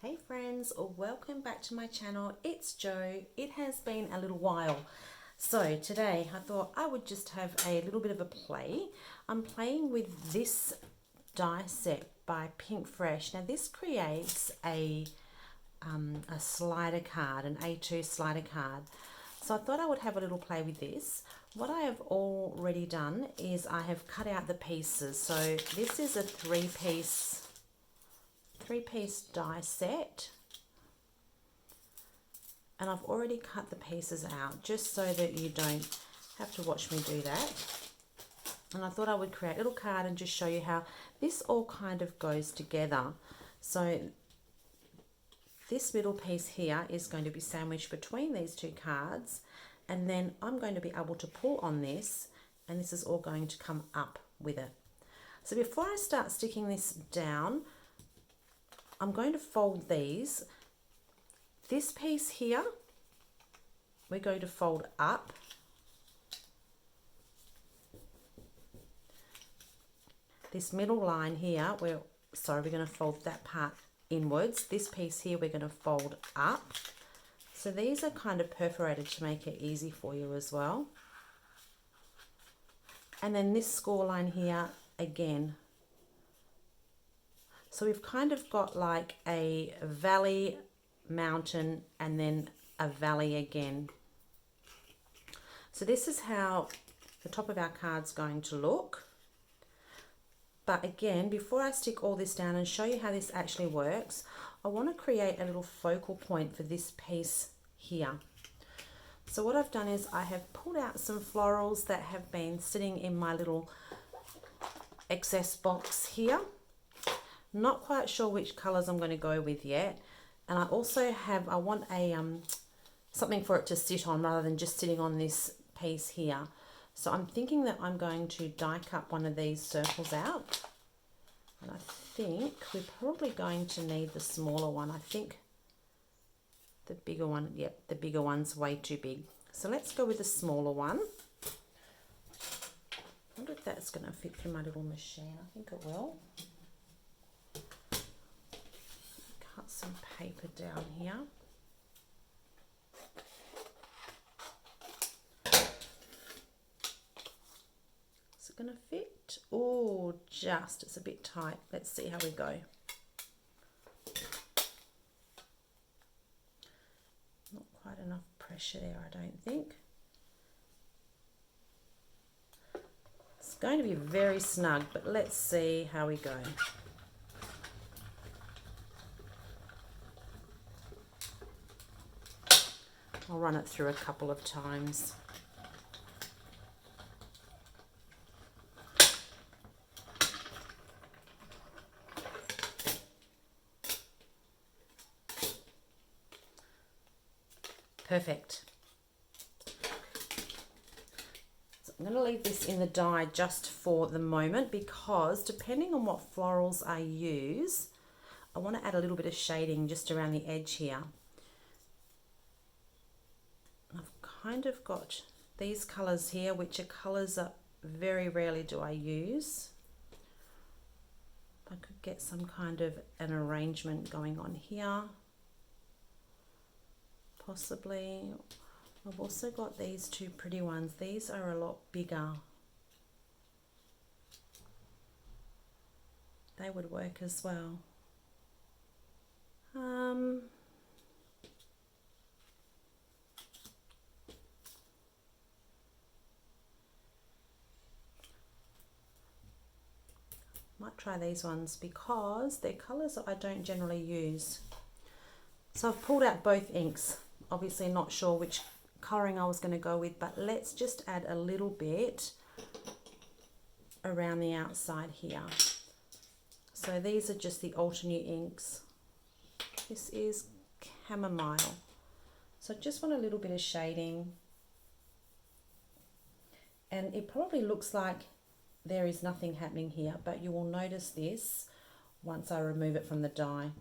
Hey friends, welcome back to my channel. It's Jo. It has been a little while. So today I thought I would just have a little bit of a play. I'm playing with this die set by PinkFresh. Now this creates a slider card, an A2 slider card. So I thought I would have a little play with this. What I have already done is I have cut out the pieces. So this is a three-piece die set, and I've already cut the pieces out just so that you don't have to watch me do that. And I thought I would create a little card and just show you how this all kind of goes together. So this middle piece here is going to be sandwiched between these two cards, and then I'm going to be able to pull on this, and this is all going to come up with it. So before I start sticking this down, I'm going to fold these. This piece here, we're going to fold up. This middle line here, we're going to fold that part inwards. This piece here, we're going to fold up. So these are kind of perforated to make it easy for you as well. And then this score line here, again. So we've kind of got like a valley, mountain, and then a valley again. So this is how the top of our card's going to look. But again, before I stick all this down and show you how this actually works, I want to create a little focal point for this piece here. So what I've done is I have pulled out some florals that have been sitting in my little excess box here. Not quite sure which colors I'm going to go with yet, and I also have, I want a something for it to sit on rather than just sitting on this piece here. So I'm thinking that I'm going to die cut one of these circles out, and I think we're probably going to need the smaller one. I think the bigger one, yep, the bigger one's way too big. So let's go with the smaller one. I wonder if that's going to fit through my little machine. I think it will. Cut some paper down here. Is it going to fit? Oh, just, it's a bit tight. Let's see how we go. Not quite enough pressure there, I don't think. It's going to be very snug, but let's see how we go. I'll run it through a couple of times. Perfect. So I'm going to leave this in the die just for the moment, because depending on what florals I use, I want to add a little bit of shading just around the edge here. I've kind of got these colors here, which are colors that very rarely do I use. I could get some kind of an arrangement going on here, possibly. I've also got these two pretty ones. These are a lot bigger. They would work as well. Might try these ones because they're colours that I don't generally use. So I've pulled out both inks. Obviously not sure which colouring I was going to go with, but let's just add a little bit around the outside here. So these are just the alternate inks. This is chamomile. So I just want a little bit of shading. And it probably looks like there is nothing happening here, but you will notice this once I remove it from the die.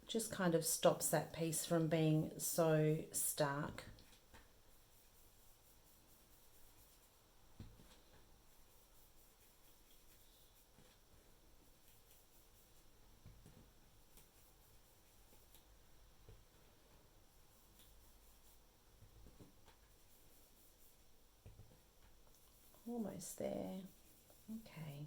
Just kind of stops that piece from being so stark. almost there. Okay.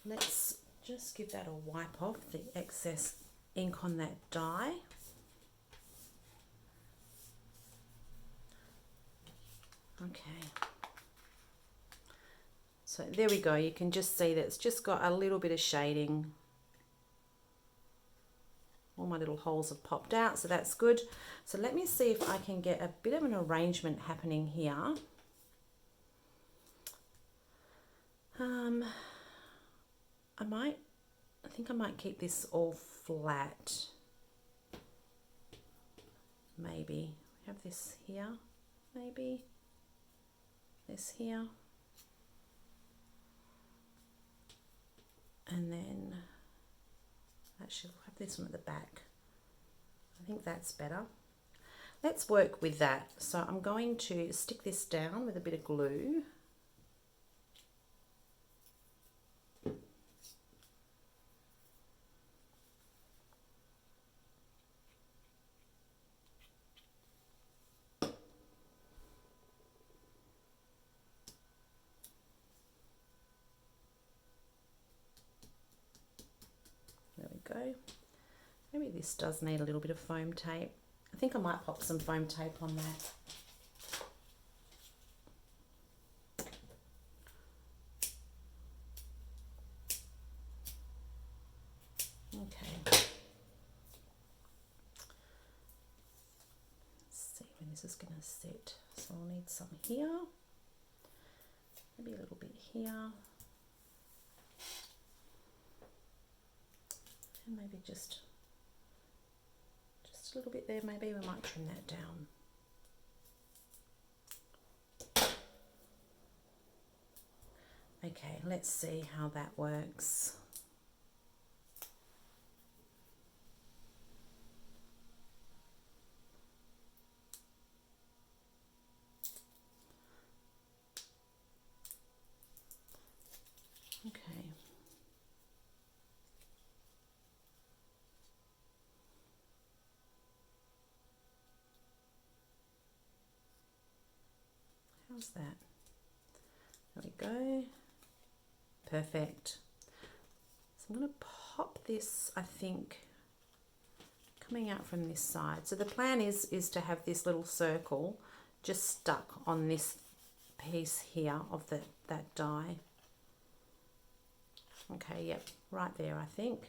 Let's just give that a wipe off the excess ink on that die. Okay. So there we go. You can just see that it's just got a little bit of shading. All my little holes have popped out, so that's good. So let me see if I can get a bit of an arrangement happening here. I think I might keep this all flat. Maybe. We have this here, maybe. This here. And then actually we'll have this one at the back. I think that's better. Let's work with that. So I'm going to stick this down with a bit of glue. There we go. Maybe this does need a little bit of foam tape. I think I might pop some foam tape on that. Okay. Let's see when this is going to sit. So I'll need some here. Maybe a little bit here. And maybe just a little bit there. Maybe we might trim that down. Okay, let's see how that works. Okay. How's that? There we go. Perfect. So I'm going to pop this, I think, coming out from this side. So the plan is to have this little circle just stuck on this piece here of that die. Okay, yep, right there, I think.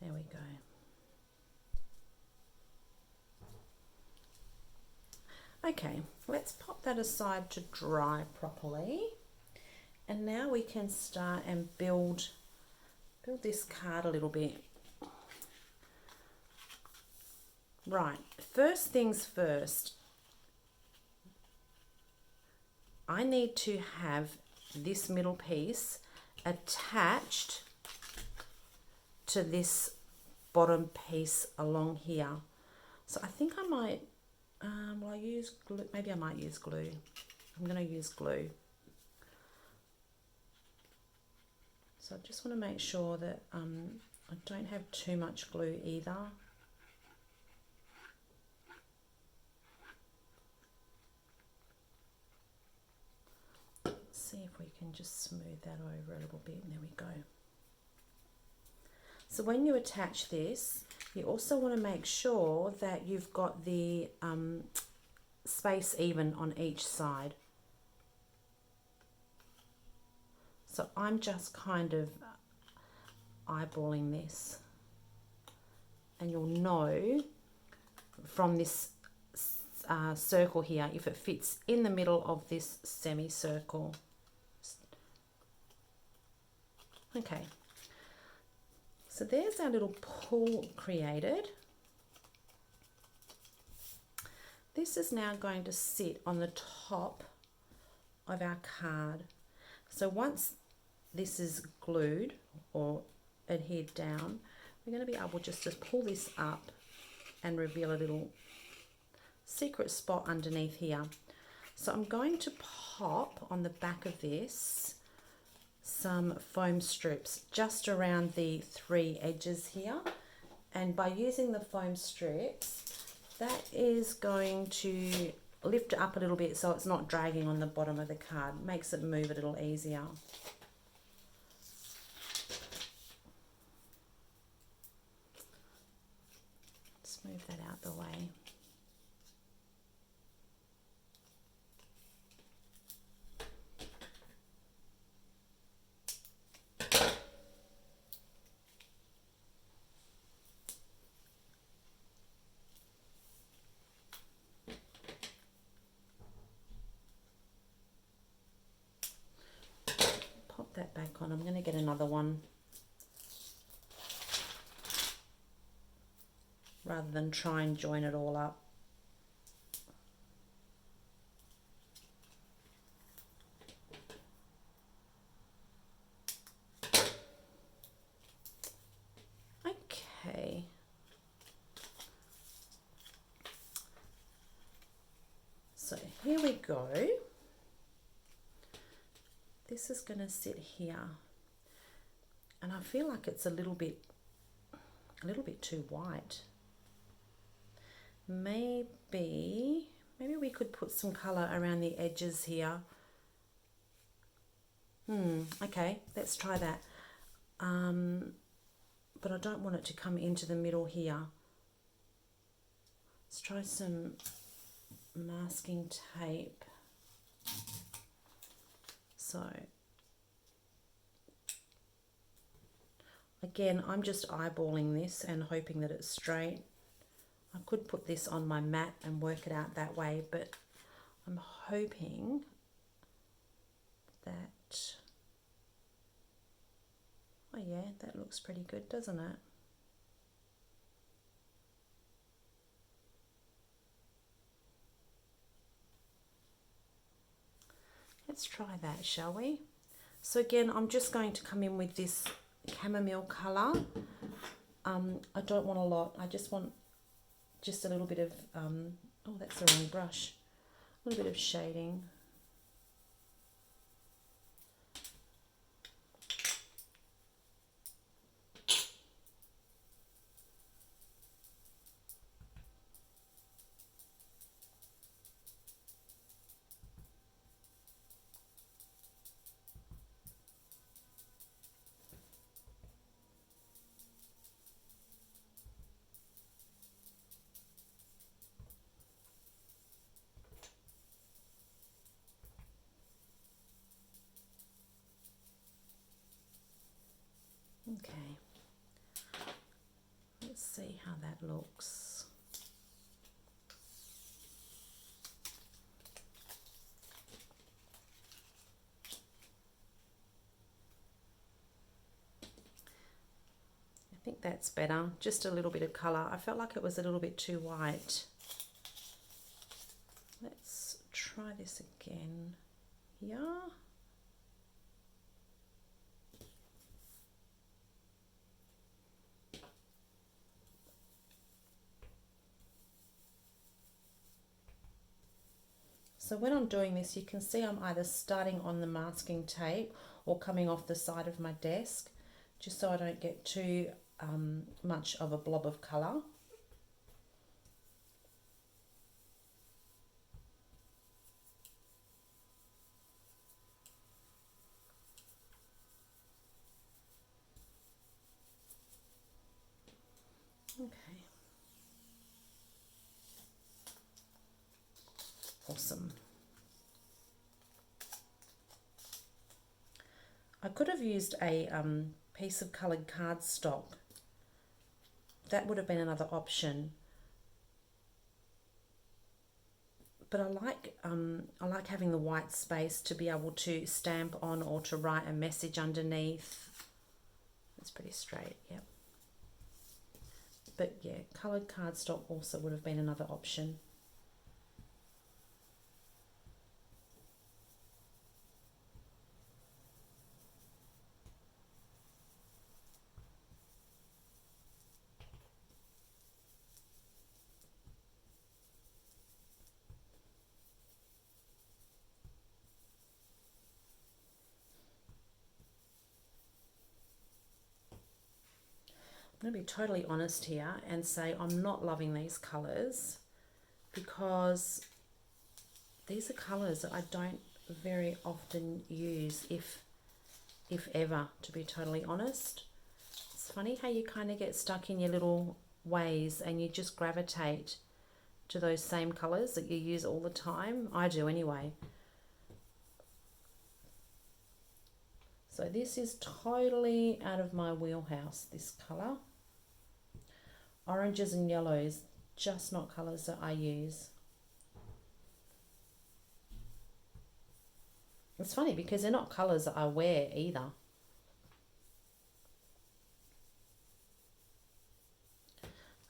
There we go. Okay, let's pop that aside to dry properly. And now we can start and build this card a little bit. Right, first things first. I need to have this middle piece attached to this bottom piece along here. So I think I might, will I use glue? Maybe I might use glue. I'm going to use glue. So I just want to make sure that I don't have too much glue either. Let's see if we can just smooth that over a little bit. There we go. So when you attach this, you also want to make sure that you've got the space even on each side. So I'm just kind of eyeballing this, and you'll know from this circle here if it fits in the middle of this semicircle. Okay. So there's our little pool created. This is now going to sit on the top of our card. So once this is glued or adhered down, we're going to be able just to pull this up and reveal a little secret spot underneath here. So I'm going to pop on the back of this some foam strips just around the 3 edges here, and by using the foam strips, that is going to lift it up a little bit so it's not dragging on the bottom of the card, makes it move a little easier. Let's move that out the way. Pop that back on. I'm going to get another one rather than try and join it all up. Okay. So here we go. This is going to sit here, and I feel like it's a little bit too white. Maybe we could put some color around the edges here. Okay, let's try that. But I don't want it to come into the middle here. Let's try some masking tape. So again, I'm just eyeballing this and hoping that it's straight. I could put this on my mat and work it out that way, but I'm hoping that, oh yeah, that looks pretty good, doesn't it? Let's try that, shall we? So again, I'm just going to come in with this chamomile colour. I don't want a lot. I just want just a little bit of, oh, that's the wrong brush. A little bit of shading. Okay, let's see how that looks. I think that's better, just a little bit of colour. I felt like it was a little bit too white. Let's try this again here. So when I'm doing this, you can see I'm either starting on the masking tape or coming off the side of my desk, just so I don't get too much of a blob of colour. Okay. Awesome. I could have used a piece of coloured cardstock. That would have been another option. But I like having the white space to be able to stamp on or to write a message underneath. It's pretty straight, yep. But yeah, coloured cardstock also would have been another option. going to be totally honest here and say I'm not loving these colours because these are colours that I don't very often use, if ever, to be totally honest. It's funny how you kind of get stuck in your little ways and you just gravitate to those same colours that you use all the time. I do anyway. So this is totally out of my wheelhouse, this colour. Oranges and yellows, just not colours that I use. It's funny because they're not colours that I wear either.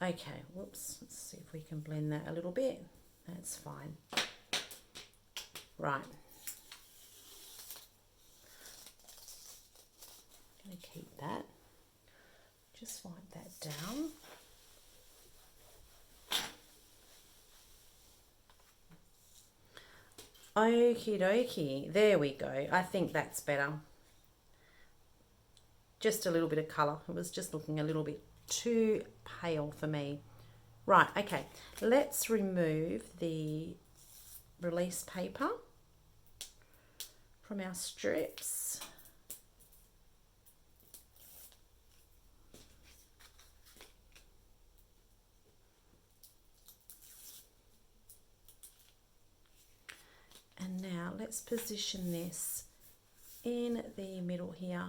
Okay, whoops, let's see if we can blend that a little bit. That's fine. Right. I'm going to keep that. Just wipe that down. Okie dokie, there we go. I think that's better. Just a little bit of colour. It was just looking a little bit too pale for me. Right, okay, let's remove the release paper from our strips. And now let's position this in the middle here.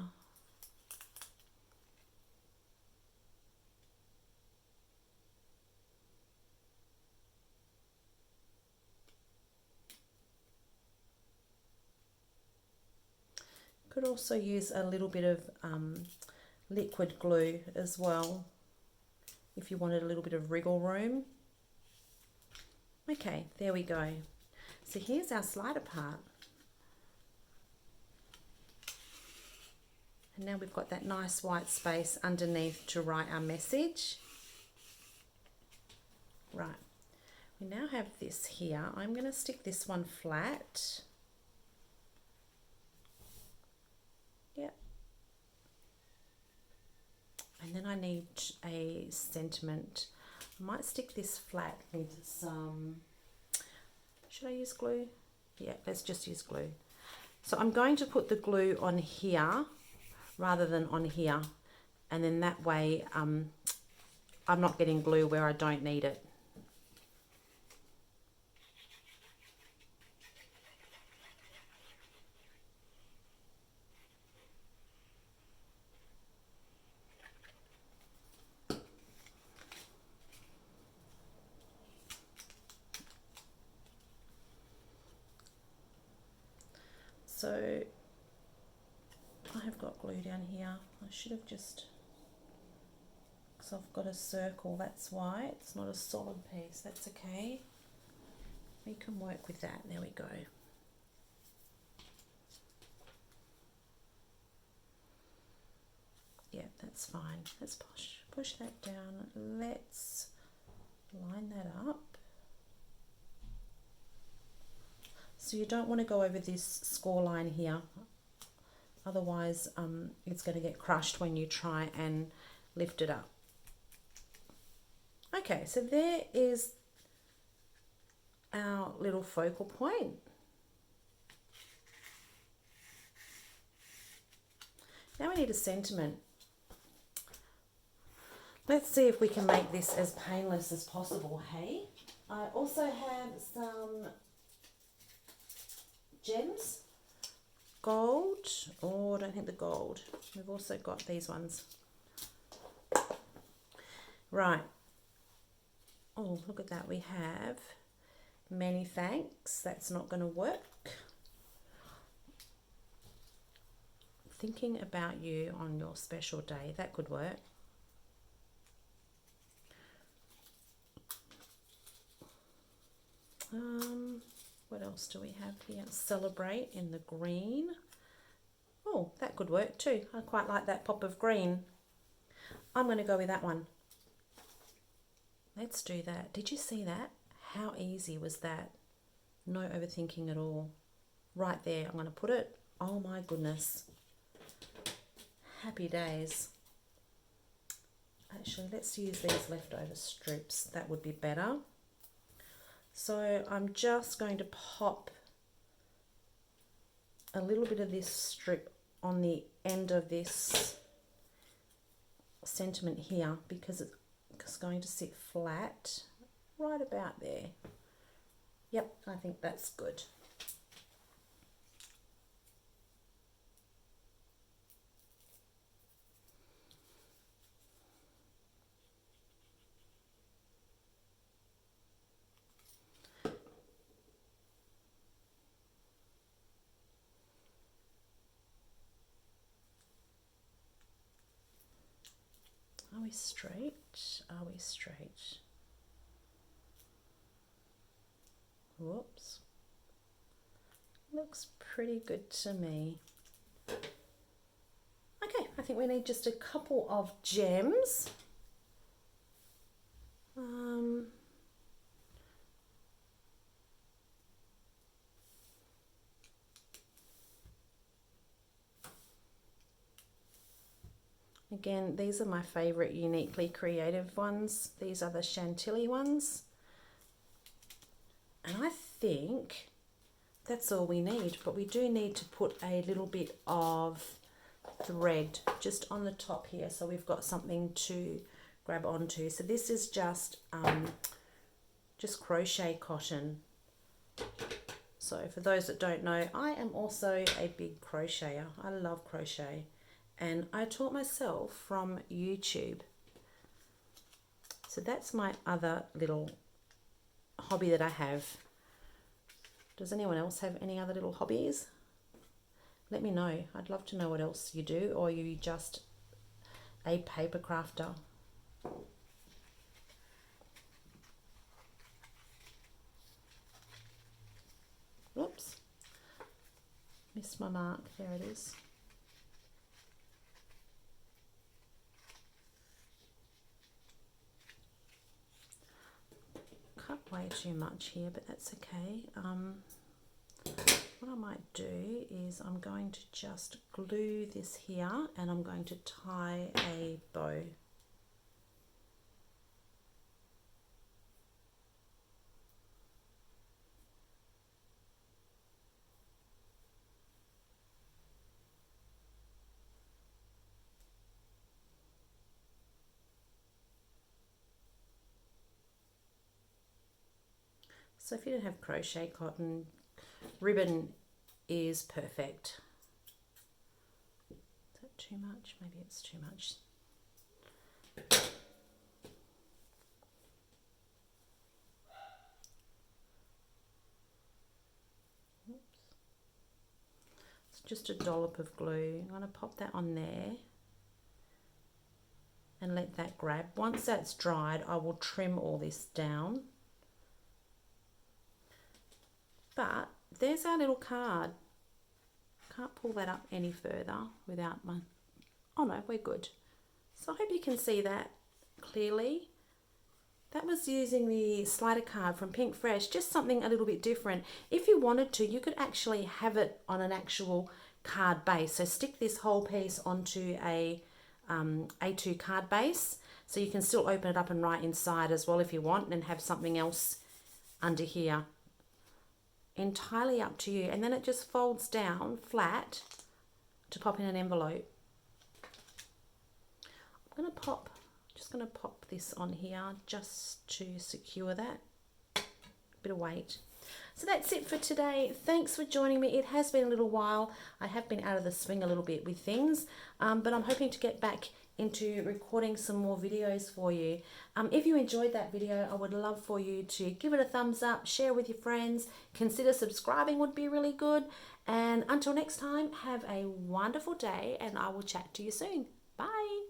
Could also use a little bit of liquid glue as well if you wanted a little bit of wriggle room. Okay, there we go. So here's our slider part. And now we've got that nice white space underneath to write our message. Right, we now have this here. I'm going to stick this one flat. Yep. And then I need a sentiment. I might stick this flat with some... Should I use glue? Yeah, let's just use glue. So I'm going to put the glue on here rather than on here. And then that way I'm not getting glue where I don't need it. So I have got glue down here. I should have just, because I've got a circle, that's why it's not a solid piece. That's okay. We can work with that. There we go. Yeah, that's fine. Let's push that down. Let's line that up. So you don't want to go over this score line here, otherwise it's going to get crushed when you try and lift it up. Okay, so there is our little focal point. Now we need a sentiment. Let's see if we can make this as painless as possible, hey? I also have some gems, gold, oh, I don't think the gold. We've also got these ones. Right. Oh, look at that. We have many thanks. That's not going to work. Thinking about you on your special day. That could work. What else do we have here? Celebrate in the green. Oh, that could work too. I quite like that pop of green. I'm going to go with that one. Let's do that. Did you see that? How easy was that? No overthinking at all. Right there, I'm going to put it. Oh my goodness. Happy days. Actually, let's use these leftover strips. That would be better. So I'm just going to pop a little bit of this strip on the end of this sentiment here because it's going to sit flat right about there. Yep, I think that's good. Are we straight? Are we straight? Whoops. Looks pretty good to me. Okay, I think we need just a couple of gems. Again, these are my favorite uniquely creative ones. These are the Chantilly ones. And I think that's all we need, but we do need to put a little bit of thread just on the top here, so we've got something to grab onto. So this is just crochet cotton. So for those that don't know, I am also a big crocheter. I love crochet, and I taught myself from YouTube. So that's my other little hobby that I have. Does anyone else have any other little hobbies? Let me know. I'd love to know what else you do, or you just a paper crafter. Whoops, missed my mark. There it is. Cut way too much here, but that's okay. What I might do is I'm going to just glue this here, and I'm going to tie a bow. So if you don't have crochet cotton, ribbon is perfect. Is that too much? Maybe it's too much. Oops. It's just a dollop of glue. I'm going to pop that on there and let that grab. Once that's dried, I will trim all this down. But there's our little card. Can't pull that up any further without my... Oh no, we're good. So I hope you can see that clearly. That was using the slider card from PinkFresh, just something a little bit different. If you wanted to, you could actually have it on an actual card base. So stick this whole piece onto a A2 card base, so you can still open it up and write inside as well if you want, and have something else under here. Entirely up to you. And then it just folds down flat to pop in an envelope. I'm just going to pop this on here just to secure that. Bit of weight. So that's it for today. Thanks for joining me. It has been a little while. I have been out of the swing a little bit with things, but I'm hoping to get back into recording some more videos for you. If you enjoyed that video, I would love for you to give it a thumbs up, share with your friends, consider subscribing would be really good. And until next time, have a wonderful day, and I will chat to you soon. Bye.